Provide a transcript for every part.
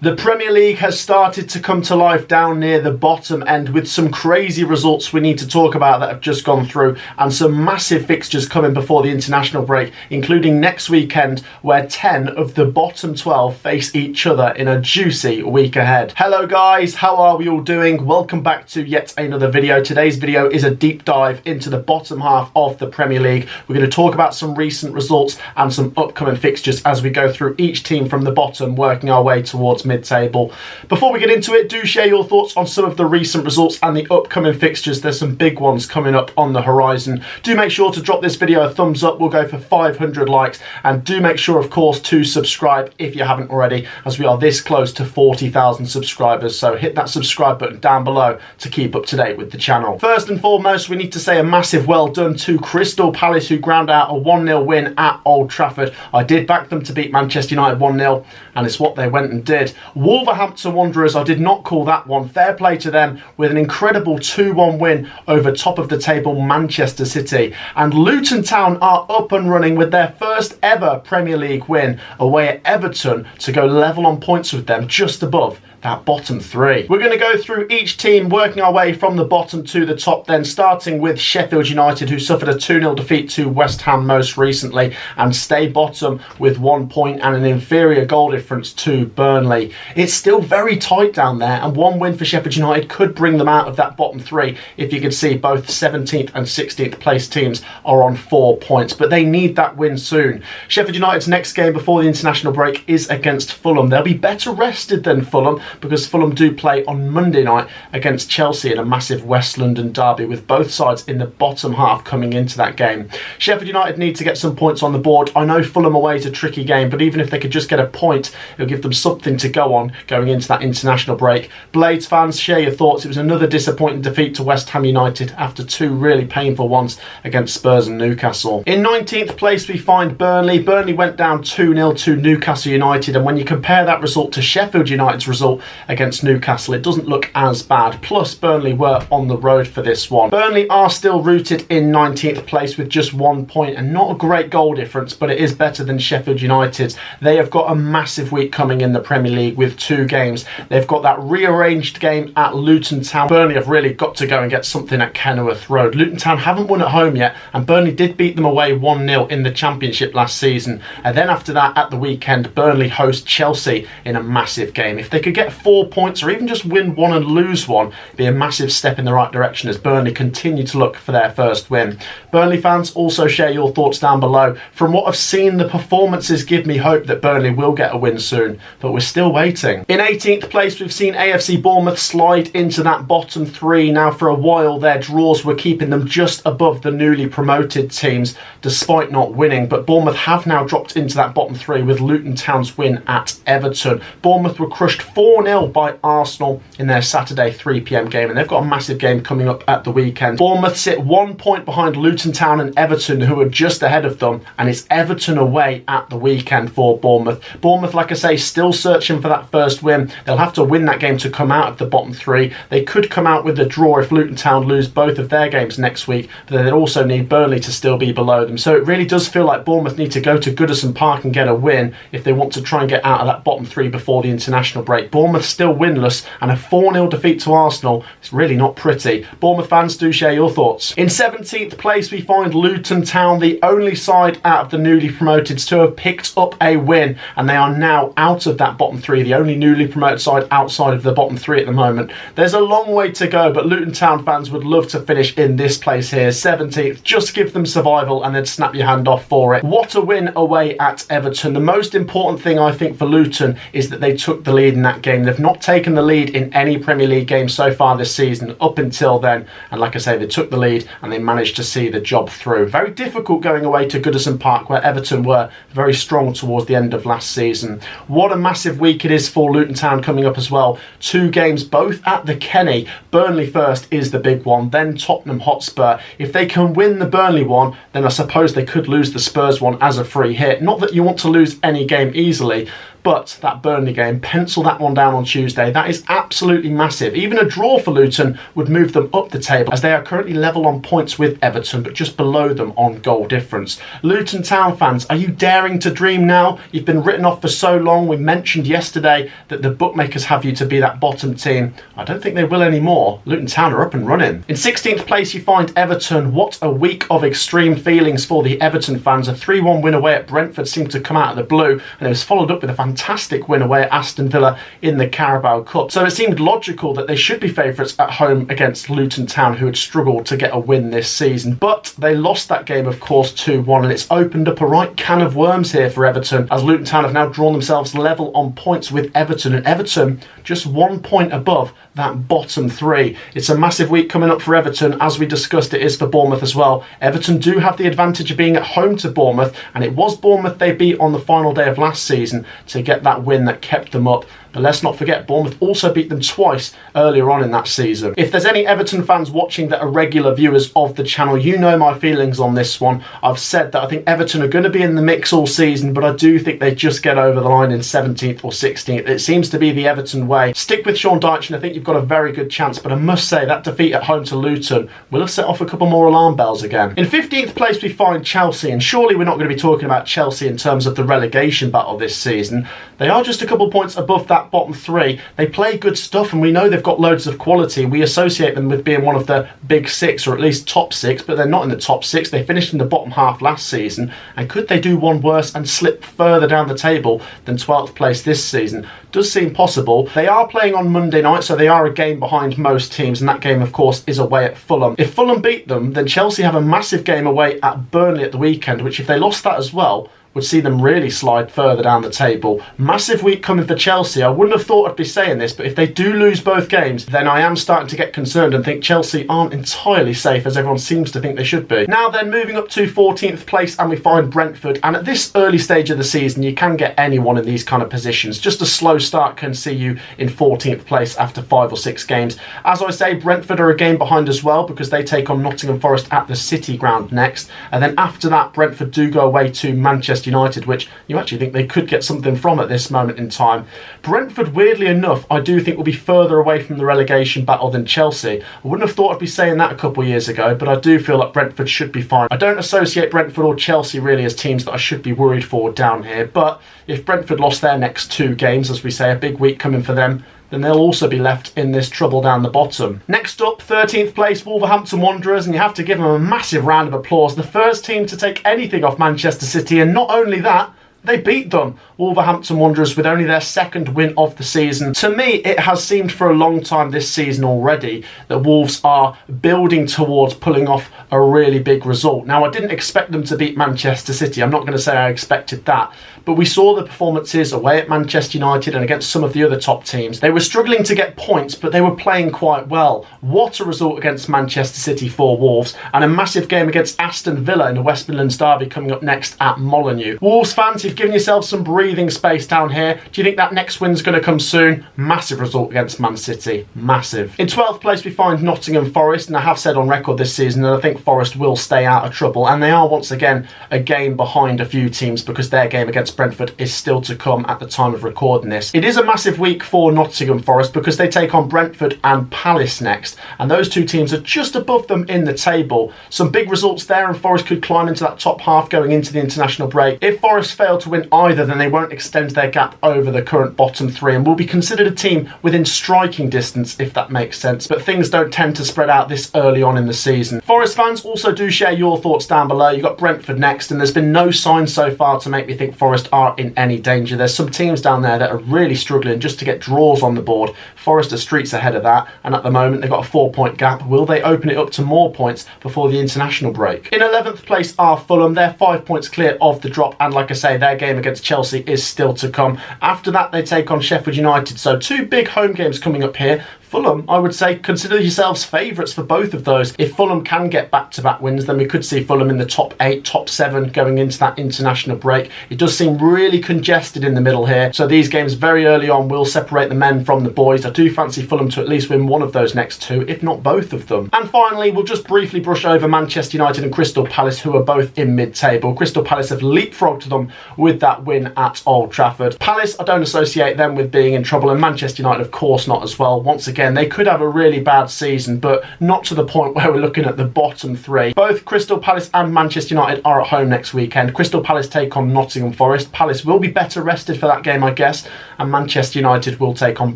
The Premier League has started to come to life down near the bottom end with some crazy results we need to talk about that have just gone through and some massive fixtures coming before the international break, including next weekend where 10 of the bottom 12 face each other in a juicy week ahead. Hello guys, how are we all doing? Welcome back to yet another video. Today's video is a deep dive into the bottom half of the Premier League. We're going to talk about some recent results and some upcoming fixtures as we go through each team from the bottom, working our way towards mid-table. Before we get into it, do share your thoughts on some of the recent results and the upcoming fixtures. There's some big ones coming up on the horizon. Do make sure to drop this video a thumbs up. We'll go for 500 likes, and do make sure of course to subscribe if you haven't already, as we are this close to 40,000 subscribers. So hit that subscribe button down below to keep up to date with the channel. First and foremost, we need to say a massive well done to Crystal Palace, who ground out a 1-0 win at Old Trafford. I did back them to beat Manchester United 1-0, and it's what they went and did. Wolverhampton Wanderers, I did not call that one. Fair play to them with an incredible 2-1 win over top of the table Manchester City. And Luton Town are up and running with their first ever Premier League win away at Everton to go level on points with them, just above that bottom three. We're going to go through each team, working our way from the bottom to the top then, starting with Sheffield United, who suffered a 2-0 defeat to West Ham most recently and stay bottom with 1 point and an inferior goal difference to Burnley. It's still very tight down there, and one win for Sheffield United could bring them out of that bottom three. If you can see, both 17th and 16th place teams are on 4 points, but they need that win soon. Sheffield United's next game before the international break is against Fulham. They'll be better rested than Fulham, because Fulham do play on Monday night against Chelsea in a massive West London derby, with both sides in the bottom half coming into that game. Sheffield United need to get some points on the board. I know Fulham away is a tricky game, but even if they could just get a point, it'll give them something to go on going into that international break. Blades fans, share your thoughts. It was another disappointing defeat to West Ham United after two really painful ones against Spurs and Newcastle. In 19th place we find Burnley. Burnley went down 2-0 to Newcastle United, and when you compare that result to Sheffield United's result against Newcastle, it doesn't look as bad. Plus, Burnley were on the road for this one. Burnley are still rooted in 19th place with just 1 point and not a great goal difference, but it is better than Sheffield United. They have got a massive week coming in the Premier League with 2 games. They've got that rearranged game at Luton Town. Burnley have really got to go and get something at Kenilworth Road. Luton Town haven't won at home yet, and Burnley did beat them away 1-0 in the Championship last season. And then after that, at the weekend, Burnley host Chelsea in a massive game. If they could get 4 points or even just win one and lose one, it'd be a massive step in the right direction as Burnley continue to look for their first win. Burnley fans, also share your thoughts down below. From what I've seen, the performances give me hope that Burnley will get a win soon, but we're still waiting. In 18th place, we've seen AFC Bournemouth slide into that bottom three. Now, for a while, their draws were keeping them just above the newly promoted teams, despite not winning, but Bournemouth have now dropped into that bottom three with Luton Town's win at Everton. Bournemouth were crushed 4-0 by Arsenal in their Saturday 3 PM game, and they've got a massive game coming up at the weekend. Bournemouth sit 1 point behind Luton Town and Everton, who are just ahead of them, and it's Everton away at the weekend for Bournemouth. Bournemouth, like I say, still searching for that first win. They'll have to win that game to come out of the bottom three. They could come out with a draw if Luton Town lose both of their games next week, but they'd also need Burnley to still be below them. So it really does feel like Bournemouth need to go to Goodison Park and get a win if they want to try and get out of that bottom three before the international break. Bournemouth still winless, and a 4-0 defeat to Arsenal is really not pretty. Bournemouth fans, do share your thoughts. In 17th place we find Luton Town, the only side out of the newly promoted to have picked up a win, and they are now out of that bottom three, the only newly promoted side outside of the bottom three at the moment. There's a long way to go, but Luton Town fans would love to finish in this place here, 17th. Just give them survival and then snap your hand off for it. What a win away at Everton. The most important thing I think for Luton is that they took the lead in that game. They've not taken the lead in any Premier League game so far this season up until then, and like I say, they took the lead and they managed to see the job through. Very difficult going away to Goodison Park, where Everton were very strong towards the end of last season. What a massive week it is for Luton Town coming up as well. 2 games both at the Kenny. Burnley first is the big one, then Tottenham Hotspur. If they can win the Burnley one, then I suppose they could lose the Spurs one as a free hit. Not that you want to lose any game easily, But that Burnley game, pencil that one down on Tuesday. That is absolutely massive. Even a draw for Luton would move them up the table, as they are currently level on points with Everton, but just below them on goal difference. Luton Town fans, are you daring to dream now? You've been written off for so long. We mentioned yesterday that the bookmakers have you to be that bottom team. I don't think they will anymore. Luton Town are up and running. In 16th place, you find Everton. What a week of extreme feelings for the Everton fans. A 3-1 win away at Brentford seemed to come out of the blue, and it was followed up with a fantastic win away at Aston Villa in the Carabao Cup. So it seemed logical that they should be favourites at home against Luton Town, who had struggled to get a win this season. But they lost that game, of course, 2-1, and it's opened up a right can of worms here for Everton, as Luton Town have now drawn themselves level on points with Everton, and Everton just 1 point above that bottom three. It's a massive week coming up for Everton. As we discussed, it is for Bournemouth as well. Everton do have the advantage of being at home to Bournemouth, and it was Bournemouth they beat on the final day of last season to get that win that kept them up. But let's not forget, Bournemouth also beat them twice earlier on in that season. If there's any Everton fans watching that are regular viewers of the channel, you know my feelings on this one. I've said that I think Everton are going to be in the mix all season, but I do think they just get over the line in 17th or 16th. It seems to be the Everton way. Stick with Sean Dyche, and I think you've got a very good chance, but I must say that defeat at home to Luton will have set off a couple more alarm bells again. In 15th place, we find Chelsea, and surely we're not going to be talking about Chelsea in terms of the relegation battle this season. They are just a couple points above that bottom three. They play good stuff, and we know they've got loads of quality. We associate them with being one of the big six, or at least top six, but they're not in the top six. They finished in the bottom half last season, and could they do one worse and slip further down the table than 12th place this season? Does seem possible. They are playing on Monday night, so they are a game behind most teams, and that game, of course, is away at Fulham. If Fulham beat them, then Chelsea have a massive game away at Burnley at the weekend, which if they lost that as well, would see them really slide further down the table. Massive week coming for Chelsea. I wouldn't have thought I'd be saying this, but if they do lose both games, then I am starting to get concerned and think Chelsea aren't entirely safe, as everyone seems to think they should be. Now then, moving up to 14th place, and we find Brentford. And at this early stage of the season, you can get anyone in these kind of positions. Just a slow start can see you in 14th place after 5 or 6 games. As I say, Brentford are a game behind as well, because they take on Nottingham Forest at the City Ground next. And then after that, Brentford do go away to Manchester United, which you actually think they could get something from at this moment in time. Brentford, weirdly enough, I do think will be further away from the relegation battle than Chelsea. I wouldn't have thought I'd be saying that a couple of years ago, but I do feel like Brentford should be fine. I don't associate Brentford or Chelsea really as teams that I should be worried for down here, but if Brentford lost their next 2 games, as we say, a big week coming for them, then they'll also be left in this trouble down the bottom. Next up, 13th place, Wolverhampton Wanderers, and you have to give them a massive round of applause. The first team to take anything off Manchester City, and not only that, they beat them. Wolverhampton Wanderers with only their second win of the season. To me, it has seemed for a long time this season already that Wolves are building towards pulling off a really big result. Now, I didn't expect them to beat Manchester City. I'm not going to say I expected that. But we saw the performances away at Manchester United and against some of the other top teams. They were struggling to get points, but they were playing quite well. What a result against Manchester City for Wolves, and a massive game against Aston Villa in the West Midlands derby coming up next at Molineux. Wolves fans, you've given yourself some breathing space down here. Do you think that next win's going to come soon? Massive result against Man City. Massive. In 12th place, we find Nottingham Forest, and I have said on record this season that I think Forest will stay out of trouble, and they are once again a game behind a few teams because their game against Brentford is still to come at the time of recording this. It is a massive week for Nottingham Forest because they take on Brentford and Palace next, and those two teams are just above them in the table. Some big results there, and Forest could climb into that top half going into the international break. If Forest fail to win either, then they won't extend their gap over the current bottom 3 and will be considered a team within striking distance, if that makes sense. But things don't tend to spread out this early on in the season. Forest fans, also do share your thoughts down below. You've got Brentford next, and there's been no signs so far to make me think Forest are in any danger. There's some teams down there that are really struggling just to get draws on the board. Forest are streets ahead of that, and at the moment they've got a 4-point gap. Will they open it up to more points before the international break? In 11th place are Fulham. They're 5 points clear of the drop, and like I say, their game against Chelsea is still to come. After that, they take on Sheffield United. So 2 big home games coming up here. Fulham, I would say, consider yourselves favourites for both of those. If Fulham can get back-to-back wins, then we could see Fulham in the top 8, top 7 going into that international break. It does seem really congested in the middle here, so these games very early on will separate the men from the boys. I do fancy Fulham to at least win one of those next two, if not both of them. And finally, we'll just briefly brush over Manchester United and Crystal Palace, who are both in mid-table. Crystal Palace have leapfrogged them with that win at Old Trafford. Palace, I don't associate them with being in trouble, and Manchester United, of course, not as well. Once again, they could have a really bad season, but not to the point where we're looking at the bottom 3. Both Crystal Palace and Manchester United are at home next weekend. Crystal Palace take on Nottingham Forest. Palace will be better rested for that game, I guess, and Manchester United will take on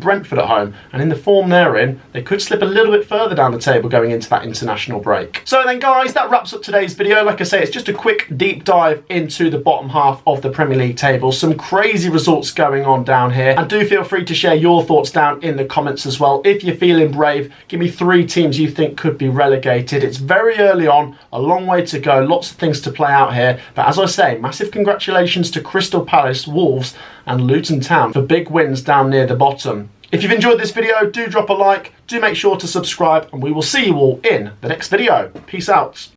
Brentford at home. And in the form they're in, they could slip a little bit further down the table going into that international break. So then, guys, that wraps up today's video. Like I say, it's just a quick deep dive into the bottom half of the Premier League table. Some crazy results going on down here. And do feel free to share your thoughts down in the comments as well. If you're feeling brave, give me 3 teams you think could be relegated. It's very early on, a long way to go, lots of things to play out here. But as I say, massive congratulations to Crystal Palace, Wolves and Luton Town for big wins down near the bottom. If you've enjoyed this video, do drop a like, do make sure to subscribe, and we will see you all in the next video. Peace out.